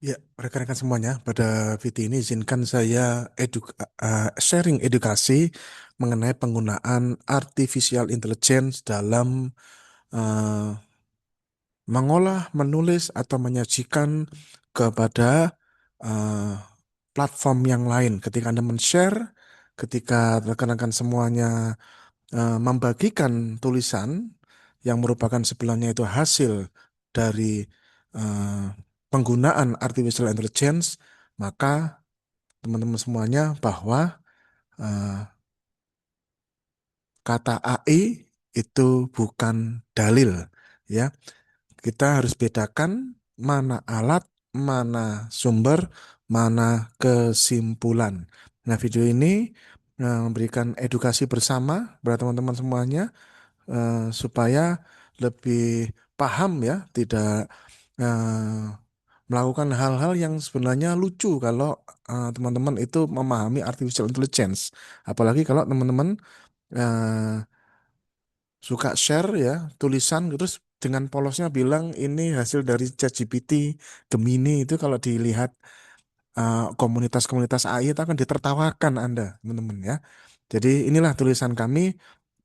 Ya, rekan-rekan semuanya, pada video ini izinkan saya sharing edukasi mengenai penggunaan artificial intelligence dalam eh, mengolah, menulis, atau menyajikan kepada eh, platform yang lain. Ketika Anda men-share, ketika rekan-rekan semuanya membagikan tulisan yang merupakan sebelumnya itu hasil dari eh, penggunaan artificial intelligence, maka teman-teman semuanya bahwa eh, kata AI itu bukan dalil, ya. Kita harus bedakan mana alat, mana sumber, mana kesimpulan. Nah, video ini memberikan edukasi bersama kepada teman-teman semuanya supaya lebih paham ya, tidak melakukan hal-hal yang sebenarnya lucu kalau teman-teman itu memahami artificial intelligence. Apalagi kalau teman-teman eh, suka share ya tulisan terus dengan polosnya bilang ini hasil dari ChatGPT, Gemini itu kalau dilihat komunitas-komunitas AI itu akan ditertawakan Anda, teman-teman ya. Jadi inilah tulisan kami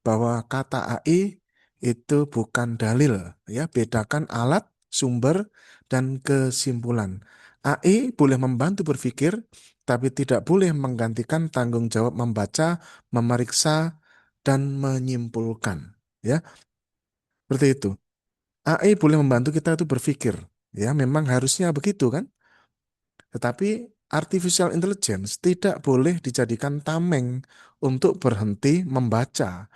bahwa kata AI itu bukan dalil ya, bedakan alat, sumber dan kesimpulan. AI boleh membantu berpikir tapi tidak boleh menggantikan tanggung jawab membaca, memeriksa dan menyimpulkan ya. Seperti itu. AI boleh membantu kita itu berpikir ya, memang harusnya begitu kan? Tetapi artificial intelligence tidak boleh dijadikan tameng untuk berhenti membaca,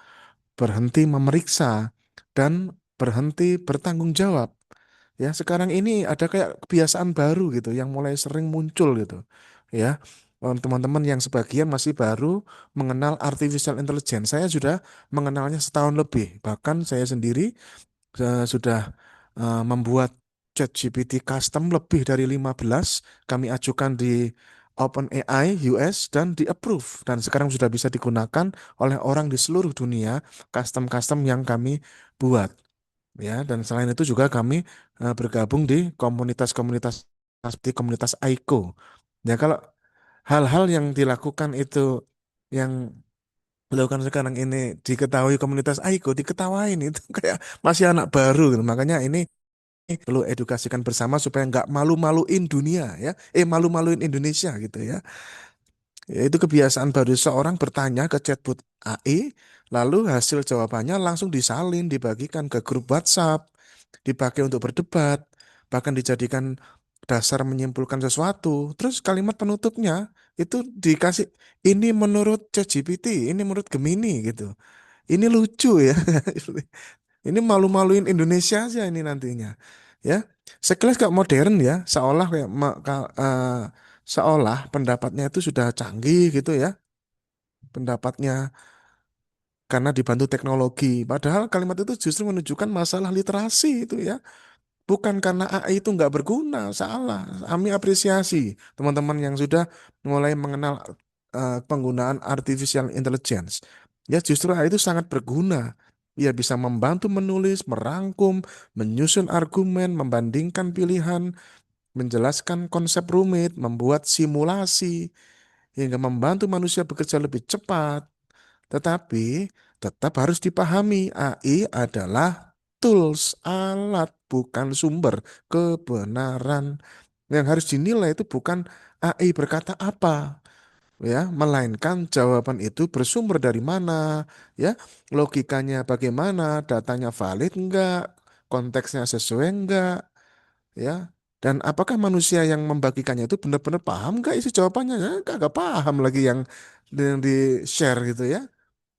berhenti memeriksa, dan berhenti bertanggung jawab. Ya, sekarang ini ada kayak kebiasaan baru gitu yang mulai sering muncul gitu. Ya, teman-teman yang sebagian masih baru mengenal artificial intelligence. Saya sudah mengenalnya setahun lebih. Bahkan saya sendiri sudah membuat ChatGPT custom lebih dari 15 kami ajukan di OpenAI US dan di approve dan sekarang sudah bisa digunakan oleh orang di seluruh dunia custom-custom yang kami buat ya. Dan selain itu juga kami bergabung di komunitas-komunitas seperti komunitas AIKO ya. Kalau hal-hal yang dilakukan itu yang dilakukan sekarang ini diketahui komunitas AIKO, diketawain itu kayak masih anak baru gitu. Makanya ini perlu edukasikan bersama supaya nggak malu-maluin dunia ya, malu-maluin Indonesia gitu ya. Itu kebiasaan baru seorang bertanya ke chatbot AI, lalu hasil jawabannya langsung disalin, dibagikan ke grup WhatsApp, dipakai untuk berdebat, bahkan dijadikan dasar menyimpulkan sesuatu. Terus kalimat penutupnya itu dikasih, ini menurut ChatGPT, ini menurut Gemini gitu. Ini lucu ya. Ini malu-maluin Indonesia aja ini nantinya. Ya. Sekelas kayak modern ya, seolah kayak seolah pendapatnya itu sudah canggih gitu ya. Pendapatnya karena dibantu teknologi. Padahal kalimat itu justru menunjukkan masalah literasi itu ya. Bukan karena AI itu nggak berguna, salah. Kami apresiasi teman-teman yang sudah mulai mengenal penggunaan artificial intelligence. Ya justru AI itu sangat berguna. Ia bisa membantu menulis, merangkum, menyusun argumen, membandingkan pilihan, menjelaskan konsep rumit, membuat simulasi, hingga membantu manusia bekerja lebih cepat. Tetapi tetap harus dipahami AI adalah tools, alat, bukan sumber kebenaran. Yang harus dinilai itu bukan AI berkata apa, ya, melainkan jawaban itu bersumber dari mana, ya, logikanya bagaimana, datanya valid enggak, konteksnya sesuai enggak, ya. Dan apakah manusia yang membagikannya itu benar-benar paham nggak isi jawabannya? Ya, nggak paham lagi yang di share gitu ya.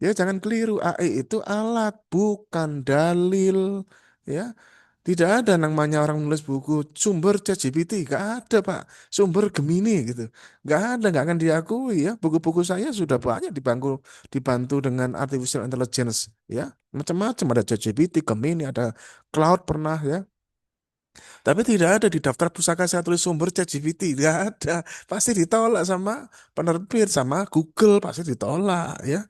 Ya jangan keliru, AI itu alat, bukan dalil. Ya, tidak ada namanya orang nulis buku sumber ChatGPT, nggak ada Pak. Sumber Gemini gitu, nggak ada, nggak akan diakui ya. Buku-buku saya sudah banyak dibantu dengan artificial intelligence, ya, macam-macam ada ChatGPT, Gemini, ada Cloud pernah ya. Tapi tidak ada di daftar pusaka saya tulis sumber ChatGPT, nggak ada. Pasti ditolak sama penerbit, sama Google, pasti ditolak ya.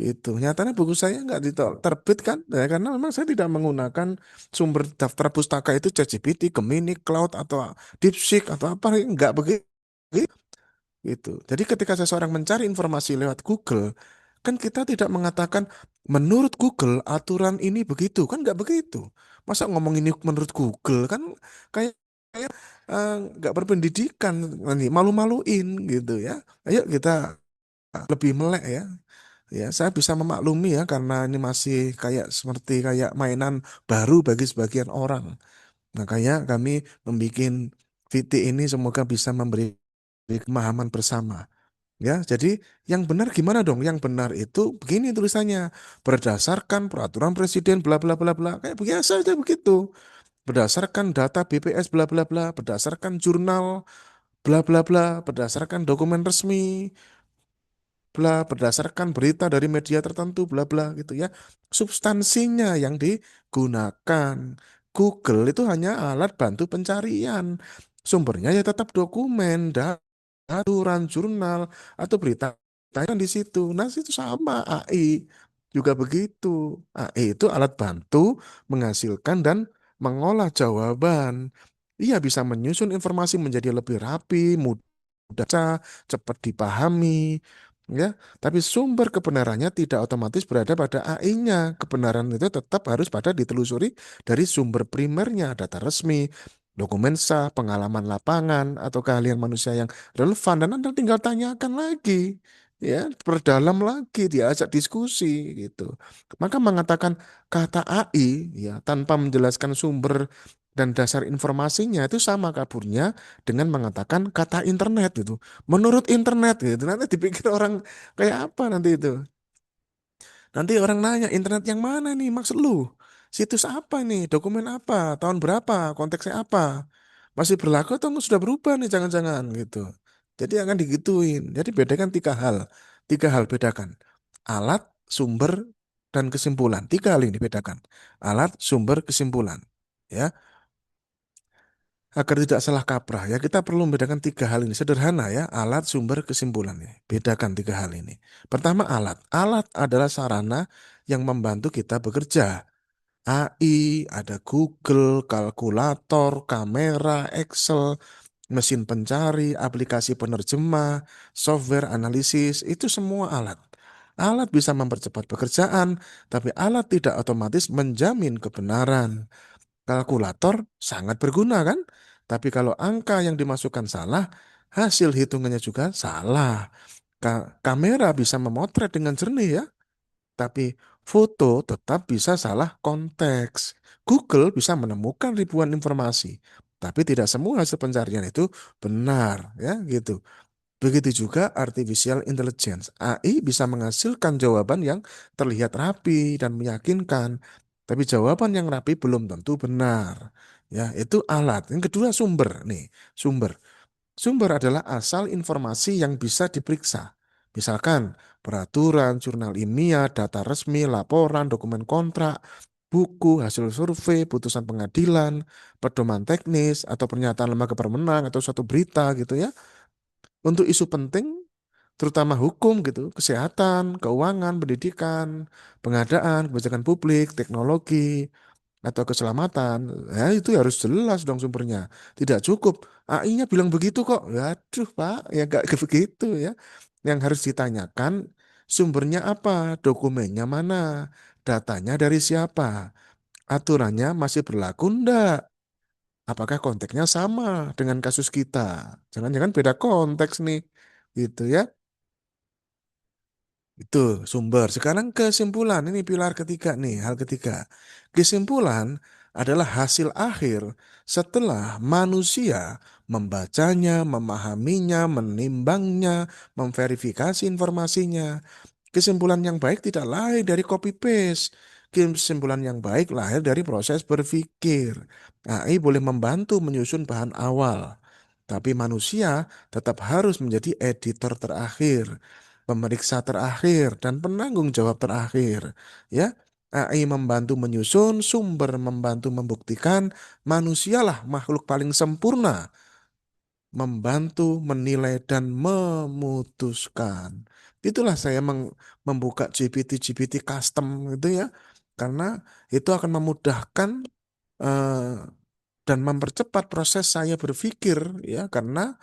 Gitu. Nyatanya buku saya nggak diterbit kan, ya, karena memang saya tidak menggunakan sumber daftar pustaka itu ChatGPT, Gemini, Cloud atau DeepSeek atau apa, nggak begitu. Gitu. Jadi ketika seseorang mencari informasi lewat Google, kan kita tidak mengatakan menurut Google aturan ini begitu, kan nggak begitu. Masa ngomong ini menurut Google kan kayak nggak berpendidikan, nanti malu-maluin gitu ya. Ayo kita lebih melek ya. Ya, saya bisa memaklumi ya karena ini masih kayak seperti kayak mainan baru bagi sebagian orang. Makanya kami membuat VT ini semoga bisa memberi pemahaman bersama. Ya, jadi yang benar gimana dong? Yang benar itu begini tulisannya, berdasarkan peraturan presiden bla bla bla bla. Kayak biasa aja begitu. Berdasarkan data BPS bla bla bla, berdasarkan jurnal bla bla bla, berdasarkan dokumen resmi bla, berdasarkan berita dari media tertentu bla bla gitu ya. Substansinya yang digunakan. Google itu hanya alat bantu pencarian. Sumbernya ya tetap dokumen, aturan, jurnal, atau berita yang di situ. Nah, itu sama AI juga begitu. AI itu alat bantu menghasilkan dan mengolah jawaban. Ia bisa menyusun informasi menjadi lebih rapi, mudah baca, cepat dipahami, ya. Tapi sumber kebenarannya tidak otomatis berada pada AI-nya. Kebenaran itu tetap harus pada ditelusuri dari sumber primernya, data resmi, dokumen sah, pengalaman lapangan, atau keahlian manusia yang relevan. Dan Anda tinggal tanyakan lagi, ya, perdalam lagi, diajak diskusi gitu. Maka mengatakan kata AI, ya, tanpa menjelaskan sumber dan dasar informasinya itu sama kaburnya dengan mengatakan kata internet gitu. Menurut internet gitu. Nanti dipikir orang kayak apa nanti itu. Nanti orang nanya, internet yang mana nih maksud lu? Situs apa nih? Dokumen apa? Tahun berapa? Konteksnya apa? Masih berlaku atau sudah berubah nih jangan-jangan gitu. Jadi akan digituin. Jadi bedakan tiga hal. Tiga hal bedakan. Alat, sumber, dan kesimpulan. Tiga hal ini bedakan. Alat, sumber, kesimpulan. Ya, agar tidak salah kaprah ya kita perlu membedakan tiga hal ini sederhana ya alat sumber kesimpulannya bedakan tiga hal ini. Pertama, alat adalah sarana yang membantu kita bekerja. AI, ada Google, kalkulator, kamera, Excel, mesin pencari, aplikasi penerjemah, software analisis, itu semua alat. Alat bisa mempercepat pekerjaan, tapi alat tidak otomatis menjamin kebenaran. Kalkulator sangat berguna kan? Tapi kalau angka yang dimasukkan salah, hasil hitungannya juga salah. Kamera bisa memotret dengan jernih ya, tapi foto tetap bisa salah konteks. Google bisa menemukan ribuan informasi, tapi tidak semua hasil pencarian itu benar ya gitu. Begitu juga artificial intelligence. AI bisa menghasilkan jawaban yang terlihat rapi dan meyakinkan, tapi jawaban yang rapi belum tentu benar. Ya, itu alat. Yang kedua sumber nih, sumber. Sumber adalah asal informasi yang bisa diperiksa. Misalkan peraturan, jurnal ilmiah, data resmi, laporan, dokumen kontrak, buku, hasil survei, putusan pengadilan, pedoman teknis, atau pernyataan lembaga berwenang, atau suatu berita gitu ya. Untuk isu penting, terutama hukum gitu, kesehatan, keuangan, pendidikan, pengadaan, kebijakan publik, teknologi, atau keselamatan, ya itu harus jelas dong sumbernya. Tidak cukup AI-nya bilang begitu kok. Waduh, Pak, ya gak begitu ya. Yang harus ditanyakan sumbernya apa, dokumennya mana, datanya dari siapa, aturannya masih berlaku enggak? Apakah konteksnya sama dengan kasus kita? Jangan-jangan beda konteks nih, gitu ya. Itu sumber. Sekarang kesimpulan, ini pilar ketiga nih, hal ketiga. Kesimpulan adalah hasil akhir setelah manusia membacanya, memahaminya, menimbangnya, memverifikasi informasinya. Kesimpulan yang baik tidak lahir dari copy paste. Kesimpulan yang baik lahir dari proses berpikir. AI boleh membantu menyusun bahan awal, tapi manusia tetap harus menjadi editor terakhir, pemeriksa terakhir, dan penanggung jawab terakhir. Ya, AI membantu menyusun, sumber membantu membuktikan, manusialah makhluk paling sempurna membantu menilai dan memutuskan. Itulah saya membuka GPT custom gitu ya, karena itu akan memudahkan eh, dan mempercepat proses saya berpikir ya, karena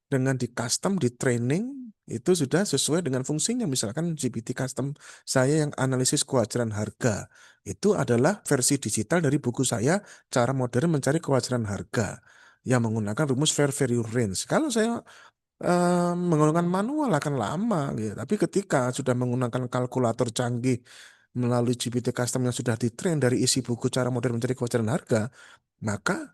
dengan di custom, di training itu sudah sesuai dengan fungsinya. Misalkan GPT custom saya yang analisis kewajaran harga itu adalah versi digital dari buku saya Cara Modern Mencari Kewajaran Harga yang menggunakan rumus fair value range. Kalau saya menggunakan manual akan lama gitu. Tapi ketika sudah menggunakan kalkulator canggih melalui GPT custom yang sudah ditrain dari isi buku Cara Modern Mencari Kewajaran Harga, maka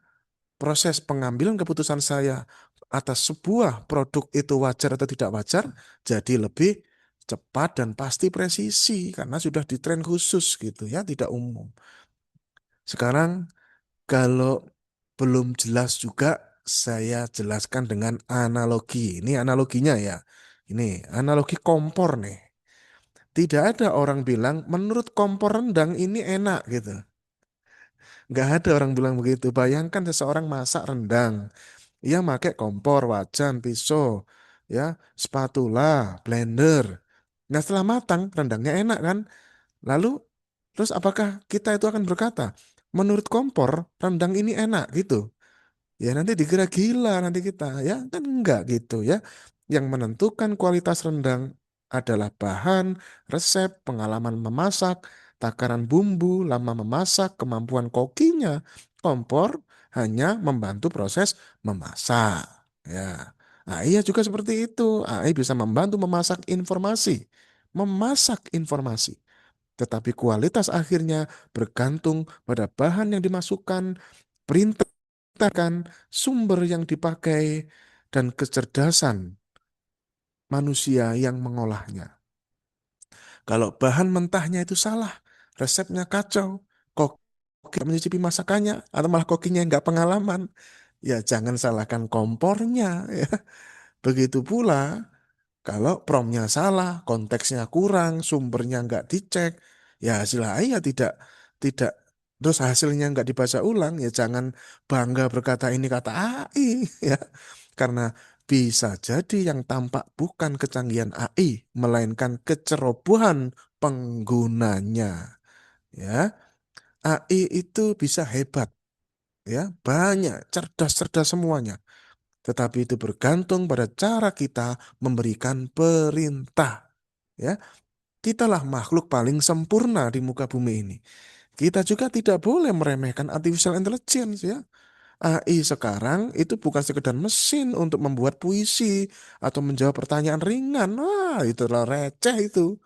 proses pengambilan keputusan saya atas sebuah produk itu wajar atau tidak wajar jadi lebih cepat dan pasti presisi karena sudah ditrain khusus gitu ya, tidak umum. Sekarang kalau belum jelas juga saya jelaskan dengan analogi. Ini analoginya ya. Ini analogi kompor nih. Tidak ada orang bilang menurut kompor rendang ini enak gitu. Nggak ada orang bilang begitu. Bayangkan seseorang masak rendang. Ia pakai kompor, wajan, pisau, ya, spatula, blender. Nah, setelah matang, rendangnya enak kan? Lalu, terus apakah kita itu akan berkata, menurut kompor, rendang ini enak gitu? Ya nanti dikira gila nanti kita, ya kan enggak gitu ya. Yang menentukan kualitas rendang adalah bahan, resep, pengalaman memasak, takaran bumbu, lama memasak, kemampuan kokinya. Kompor hanya membantu proses memasak. Ya, AI ya juga seperti itu. AI bisa membantu memasak informasi. Tetapi kualitas akhirnya bergantung pada bahan yang dimasukkan, perintah sumber yang dipakai, dan kecerdasan manusia yang mengolahnya. Kalau bahan mentahnya itu salah, resepnya kacau, kok tidak mencicipi masakannya, atau malah kokinya nggak pengalaman, ya jangan salahkan kompornya. Ya. Begitu pula kalau promnya salah, konteksnya kurang, sumbernya nggak dicek, ya hasil AI ya tidak terus hasilnya nggak dibaca ulang, ya jangan bangga berkata ini kata AI ya. Karena bisa jadi yang tampak bukan kecanggihan AI, melainkan kecerobohan penggunanya. Ya, AI itu bisa hebat, ya, banyak, cerdas-cerdas semuanya. Tetapi itu bergantung pada cara kita memberikan perintah. Ya, kitalah makhluk paling sempurna di muka bumi ini. Kita juga tidak boleh meremehkan artificial intelligence ya. AI sekarang itu bukan sekedar mesin untuk membuat puisi atau menjawab pertanyaan ringan. Wah, itulah receh itu.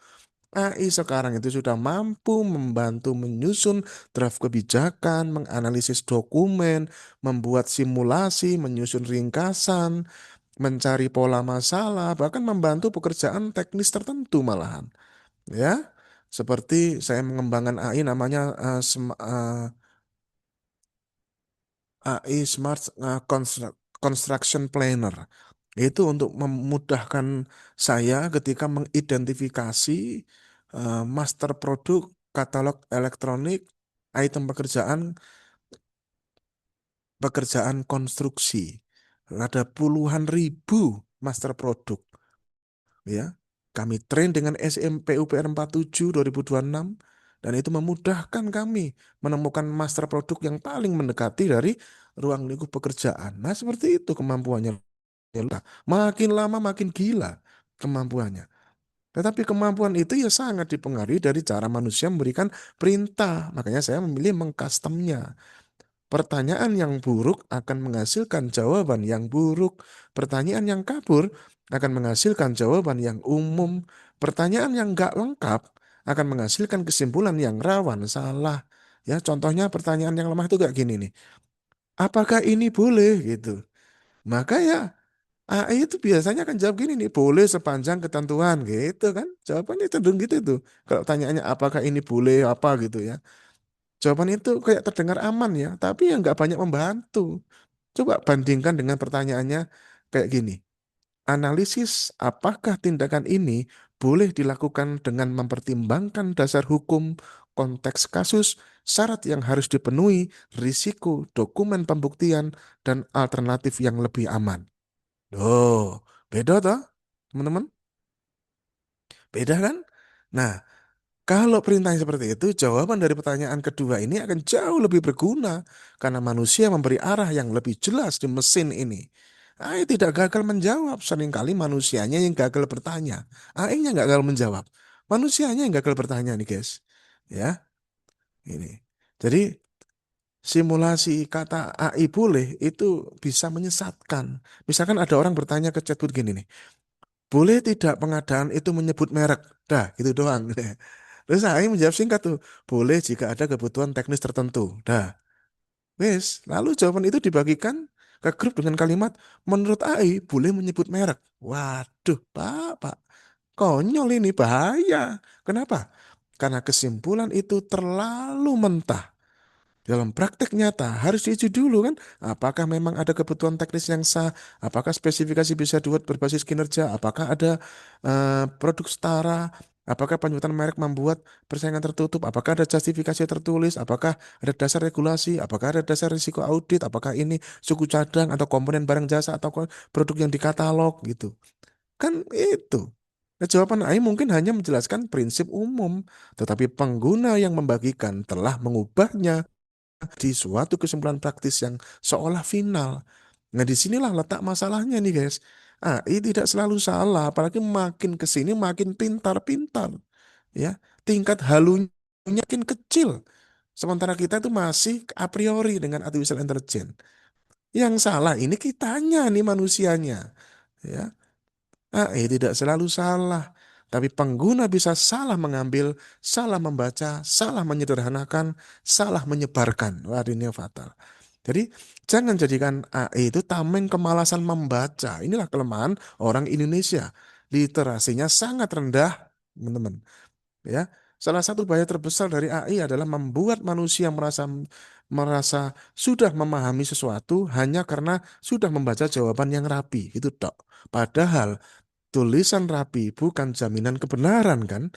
AI sekarang itu sudah mampu membantu menyusun draft kebijakan, menganalisis dokumen, membuat simulasi, menyusun ringkasan, mencari pola masalah, bahkan membantu pekerjaan teknis tertentu malahan. Ya, seperti saya mengembangkan AI namanya AI Smart Construction Planner. Itu untuk memudahkan saya ketika mengidentifikasi master produk, katalog elektronik, item pekerjaan konstruksi. Ada puluhan ribu master produk ya. Kami train dengan SMPUPR 47 2026 dan itu memudahkan kami menemukan master produk yang paling mendekati dari ruang lingkup pekerjaan. Nah, seperti itu kemampuannya. Makin lama makin gila kemampuannya. Tetapi kemampuan itu ya sangat dipengaruhi dari cara manusia memberikan perintah. Makanya saya memilih mengcustomnya. Pertanyaan yang buruk akan menghasilkan jawaban yang buruk. Pertanyaan yang kabur akan menghasilkan jawaban yang umum. Pertanyaan yang nggak lengkap akan menghasilkan kesimpulan yang rawan salah. Ya, contohnya pertanyaan yang lemah itu kayak gini nih. Apakah ini boleh gitu? Maka ya AI itu biasanya akan jawab gini nih, boleh sepanjang ketentuan gitu kan. Jawabannya cenderung gitu itu. Kalau tanyaannya apakah ini boleh apa gitu ya. Jawaban itu kayak terdengar aman ya, tapi ya nggak banyak membantu. Coba bandingkan dengan pertanyaannya kayak gini. Analisis apakah tindakan ini boleh dilakukan dengan mempertimbangkan dasar hukum, konteks kasus, syarat yang harus dipenuhi, risiko, dokumen pembuktian, dan alternatif yang lebih aman. Oh, beda toh, teman-teman? Beda kan? Nah, kalau perintahnya seperti itu, jawaban dari pertanyaan kedua ini akan jauh lebih berguna karena manusia memberi arah yang lebih jelas di mesin ini. AI tidak gagal menjawab, seringkali manusianya yang gagal bertanya. AI-nya nggak gagal menjawab, manusianya yang gagal bertanya nih guys. Ya, ini. Jadi simulasi kata AI boleh itu bisa menyesatkan. Misalkan ada orang bertanya ke chatbot gini nih, boleh tidak pengadaan itu menyebut merek? Dah, gitu doang. Terus AI menjawab singkat tuh, boleh jika ada kebutuhan teknis tertentu. Dah, wes. Lalu jawaban itu dibagikan ke grup dengan kalimat, menurut AI boleh menyebut merek. Waduh, Pak, konyol ini bahaya. Kenapa? Karena kesimpulan itu terlalu mentah. Dalam praktek nyata harus diuji dulu kan, apakah memang ada kebutuhan teknis yang sah, apakah spesifikasi bisa dibuat berbasis kinerja, apakah ada produk setara, apakah penyebutan merek membuat persaingan tertutup, apakah ada justifikasi tertulis, apakah ada dasar regulasi, apakah ada dasar risiko audit, apakah ini suku cadang atau komponen barang jasa atau produk yang dikatalog gitu. Kan itu. Nah, jawaban AI mungkin hanya menjelaskan prinsip umum, tetapi pengguna yang membagikan telah mengubahnya di suatu kesimpulan praktis yang seolah final. Nah, disinilah letak masalahnya nih guys. AI tidak selalu salah, apalagi makin ke sini makin pintar-pintar, ya. Tingkat halunya makin kecil. Sementara kita tuh masih a priori dengan artificial intelligence. Yang salah ini kitanya nih manusianya, ya. AI tidak selalu salah, tapi pengguna bisa salah mengambil, salah membaca, salah menyederhanakan, salah menyebarkan. Wah, ini yang fatal. Jadi, jangan jadikan AI itu tameng kemalasan membaca. Inilah kelemahan orang Indonesia. Literasinya sangat rendah, teman-teman. Ya, salah satu bahaya terbesar dari AI adalah membuat manusia merasa merasa sudah memahami sesuatu hanya karena sudah membaca jawaban yang rapi. Itu tok. Padahal tulisan rapi bukan jaminan kebenaran kan?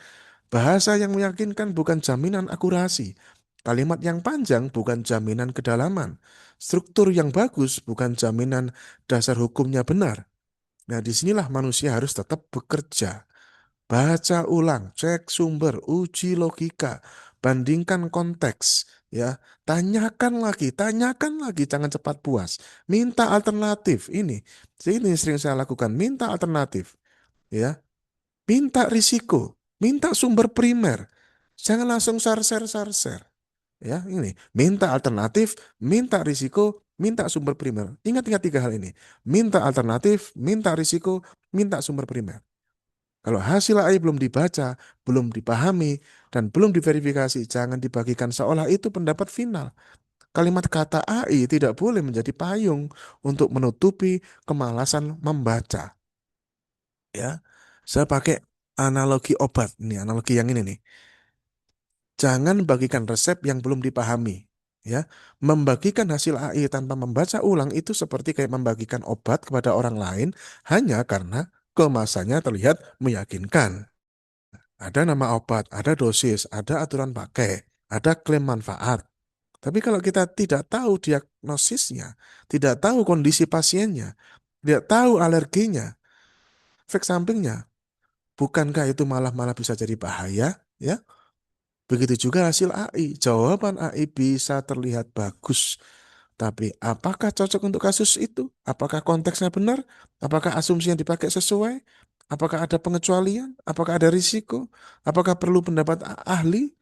Bahasa yang meyakinkan bukan jaminan akurasi. Kalimat yang panjang bukan jaminan kedalaman. Struktur yang bagus bukan jaminan dasar hukumnya benar. Nah, disinilah manusia harus tetap bekerja. Baca ulang, cek sumber, uji logika, bandingkan konteks, ya. Tanyakan lagi, jangan cepat puas. Minta alternatif. Ini sering saya lakukan, minta alternatif, ya. Minta risiko, minta sumber primer. Jangan langsung sarser. Ya, ini. Minta alternatif, minta risiko, minta sumber primer. Ingat-ingat tiga hal ini. Minta alternatif, minta risiko, minta sumber primer. Kalau hasil AI belum dibaca, belum dipahami, dan belum diverifikasi, jangan dibagikan seolah itu pendapat final. Kalimat kata AI tidak boleh menjadi payung untuk menutupi kemalasan membaca. Ya, saya pakai analogi obat. Ini analogi yang ini nih. Jangan bagikan resep yang belum dipahami. Ya, membagikan hasil AI tanpa membaca ulang itu seperti kayak membagikan obat kepada orang lain hanya karena kemasannya terlihat meyakinkan. Ada nama obat, ada dosis, ada aturan pakai, ada klaim manfaat. Tapi kalau kita tidak tahu diagnosisnya, tidak tahu kondisi pasiennya, tidak tahu alerginya, efek sampingnya, bukankah itu malah malah bisa jadi bahaya? Ya, begitu juga hasil AI. Jawaban AI bisa terlihat bagus, tapi apakah cocok untuk kasus itu? Apakah konteksnya benar? Apakah asumsi yang dipakai sesuai? Apakah ada pengecualian? Apakah ada risiko? Apakah perlu pendapat ahli?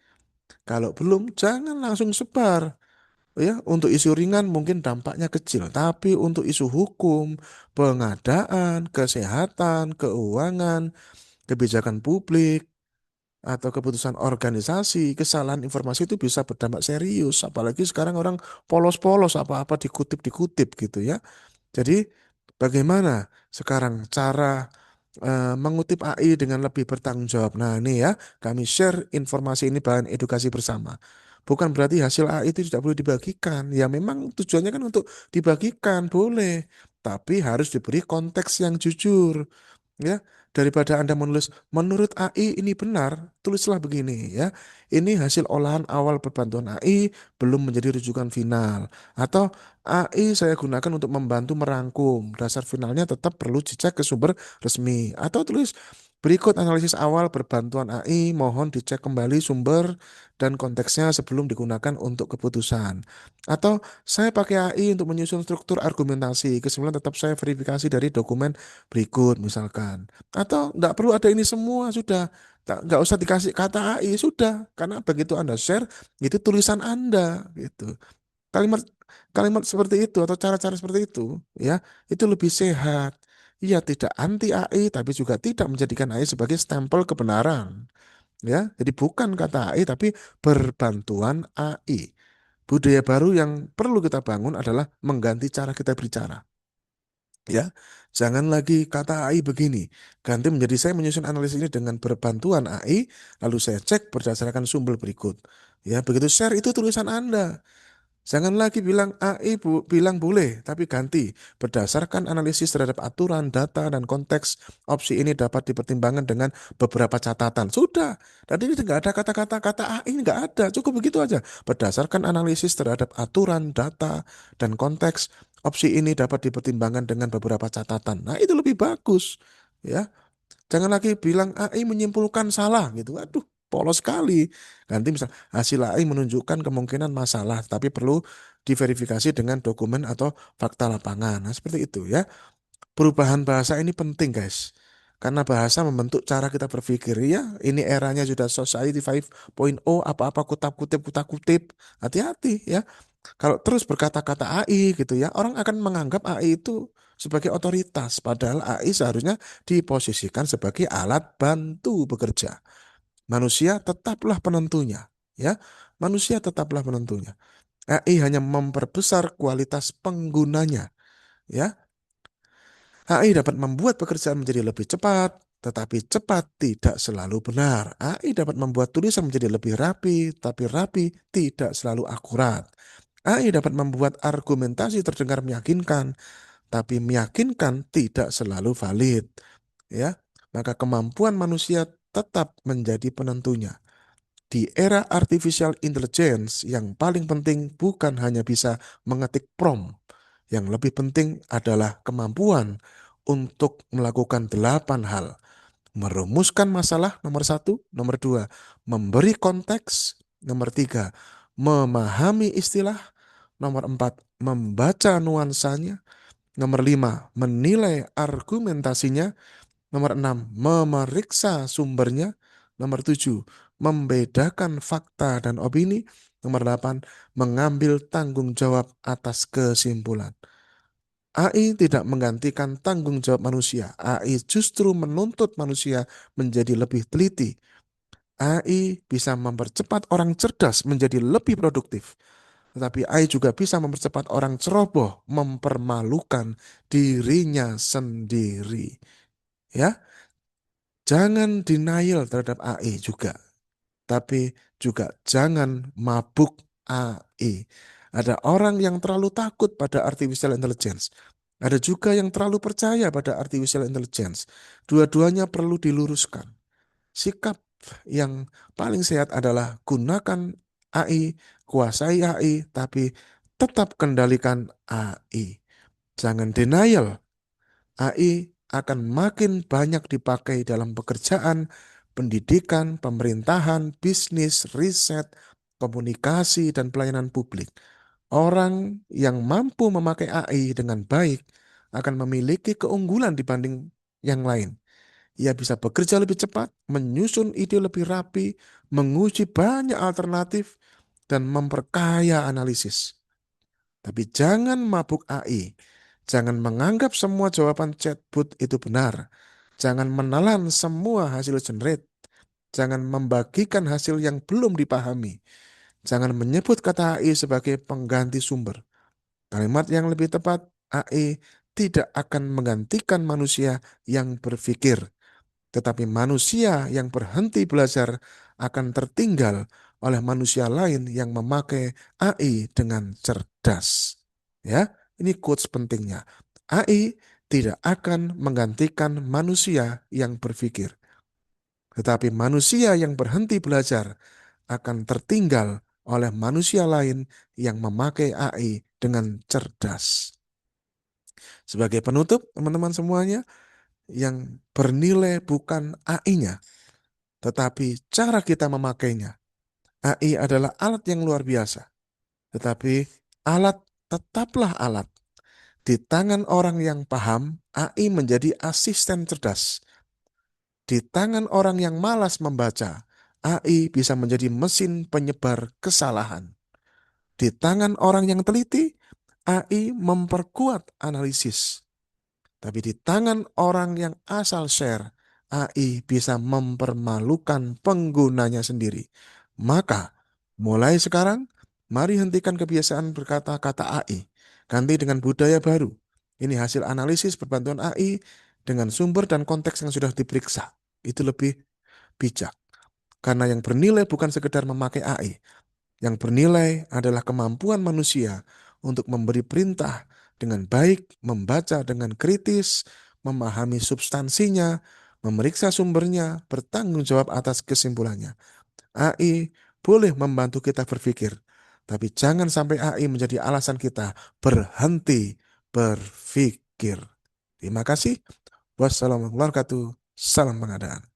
Kalau belum, jangan langsung sebar. Ya, untuk isu ringan mungkin dampaknya kecil, tapi untuk isu hukum, pengadaan, kesehatan, keuangan, kebijakan publik, atau keputusan organisasi, kesalahan informasi itu bisa berdampak serius. Apalagi sekarang orang polos-polos, apa-apa dikutip-dikutip gitu ya. Jadi bagaimana sekarang cara mengutip AI dengan lebih bertanggung jawab? Nah ini ya, kami share informasi ini bahan edukasi bersama. Bukan berarti hasil AI itu tidak boleh dibagikan. Ya memang tujuannya kan untuk dibagikan, boleh. Tapi harus diberi konteks yang jujur. Ya, daripada Anda menulis menurut AI ini benar, tulislah begini ya. Ini hasil olahan awal perbantuan AI belum menjadi rujukan final. Atau AI saya gunakan untuk membantu merangkum. Dasar finalnya tetap perlu dicek ke sumber resmi. Atau tulis Berikut analisis awal berbantuan AI, mohon dicek kembali sumber dan konteksnya sebelum digunakan untuk keputusan. Atau saya pakai AI untuk menyusun struktur argumentasi, kesimpulan tetap saya verifikasi dari dokumen berikut misalkan. Atau enggak perlu ada ini semua, sudah. Nggak usah dikasih kata AI, sudah. Karena begitu Anda share, itu tulisan Anda gitu. Kalimat kalimat seperti itu atau cara-cara seperti itu, itu lebih sehat. Iya, tidak anti AI tapi juga tidak menjadikan AI sebagai stempel kebenaran, ya. Jadi bukan kata AI tapi berbantuan AI. Budaya baru yang perlu kita bangun adalah mengganti cara kita berbicara, ya. Jangan lagi kata AI begini, ganti menjadi saya menyusun analisis ini dengan berbantuan AI, lalu saya cek berdasarkan sumber berikut. Ya, begitu share itu tulisan Anda. Jangan lagi bilang AI bilang boleh, tapi ganti berdasarkan analisis terhadap aturan, data, dan konteks. Opsi ini dapat dipertimbangkan dengan beberapa catatan. Sudah, tadi ini nggak ada kata-kata AI, ini nggak ada, cukup begitu aja. Berdasarkan analisis terhadap aturan, data, dan konteks, opsi ini dapat dipertimbangkan dengan beberapa catatan. Nah, itu lebih bagus, ya. Jangan lagi bilang AI menyimpulkan salah gitu. Aduh, polos sekali. Ganti misal hasil AI menunjukkan kemungkinan masalah, tapi perlu diverifikasi dengan dokumen atau fakta lapangan. Nah, seperti itu ya. Perubahan bahasa ini penting, guys. Karena bahasa membentuk cara kita berpikir ya. Ini eranya sudah Society 5.0, apa-apa kutip-kutip, kutip-kutip. Hati-hati ya. Kalau terus berkata-kata AI gitu ya, orang akan menganggap AI itu sebagai otoritas, padahal AI seharusnya diposisikan sebagai alat bantu bekerja. Manusia tetaplah penentunya, ya. Manusia tetaplah penentunya. AI hanya memperbesar kualitas penggunanya, ya. AI dapat membuat pekerjaan menjadi lebih cepat, tetapi cepat tidak selalu benar. AI dapat membuat tulisan menjadi lebih rapi, tapi rapi tidak selalu akurat. AI dapat membuat argumentasi terdengar meyakinkan, tapi meyakinkan tidak selalu valid. Ya, maka kemampuan manusia tetap menjadi penentunya. Di era artificial intelligence, yang paling penting bukan hanya bisa mengetik prompt. Yang lebih penting adalah kemampuan untuk melakukan 8 hal. Merumuskan masalah nomor 1, nomor 2, memberi konteks, nomor 3, memahami istilah, nomor 4, membaca nuansanya, nomor 5, menilai argumentasinya, nomor 6, memeriksa sumbernya, nomor 7, membedakan fakta dan opini, nomor 8, mengambil tanggung jawab atas kesimpulan. AI tidak menggantikan tanggung jawab manusia. AI justru menuntut manusia menjadi lebih teliti. AI bisa mempercepat orang cerdas menjadi lebih produktif. Tetapi AI juga bisa mempercepat orang ceroboh mempermalukan dirinya sendiri. Ya, jangan denial terhadap AI juga, tapi juga jangan mabuk AI. Ada orang yang terlalu takut pada artificial intelligence. Ada juga yang terlalu percaya pada artificial intelligence. Dua-duanya perlu diluruskan. Sikap yang paling sehat adalah gunakan AI, kuasai AI, tapi tetap kendalikan AI. Jangan denial. AI akan makin banyak dipakai dalam pekerjaan, pendidikan, pemerintahan, bisnis, riset, komunikasi, dan pelayanan publik. Orang yang mampu memakai AI dengan baik akan memiliki keunggulan dibanding yang lain. Ia bisa bekerja lebih cepat, menyusun ide lebih rapi, menguji banyak alternatif, dan memperkaya analisis. Tapi jangan mabuk AI. Jangan menganggap semua jawaban chatbot itu benar. Jangan menelan semua hasil generate. Jangan membagikan hasil yang belum dipahami. Jangan menyebut kata AI sebagai pengganti sumber. Kalimat yang lebih tepat, AI tidak akan menggantikan manusia yang berpikir, tetapi manusia yang berhenti belajar akan tertinggal oleh manusia lain yang memakai AI dengan cerdas. Ya, ini quotes pentingnya. AI tidak akan menggantikan manusia yang berpikir, tetapi manusia yang berhenti belajar akan tertinggal oleh manusia lain yang memakai AI dengan cerdas. Sebagai penutup, teman-teman semuanya, yang bernilai bukan AI-nya, tetapi cara kita memakainya. AI adalah alat yang luar biasa, tetapi alat tetaplah alat. Di tangan orang yang paham, AI menjadi asisten cerdas. Di tangan orang yang malas membaca, AI bisa menjadi mesin penyebar kesalahan. Di tangan orang yang teliti, AI memperkuat analisis. Tapi di tangan orang yang asal share, AI bisa mempermalukan penggunanya sendiri. Maka, mulai sekarang, mari hentikan kebiasaan berkata-kata AI. Ganti dengan budaya baru. Ini hasil analisis berbantuan AI dengan sumber dan konteks yang sudah diperiksa. Itu lebih bijak. Karena yang bernilai bukan sekedar memakai AI. Yang bernilai adalah kemampuan manusia untuk memberi perintah dengan baik, membaca dengan kritis, memahami substansinya, memeriksa sumbernya, bertanggung jawab atas kesimpulannya. AI boleh membantu kita berpikir, tapi jangan sampai AI menjadi alasan kita berhenti berpikir. Terima kasih. Wassalamualaikum warahmatullahi wabarakatuh. Salam pengadaan.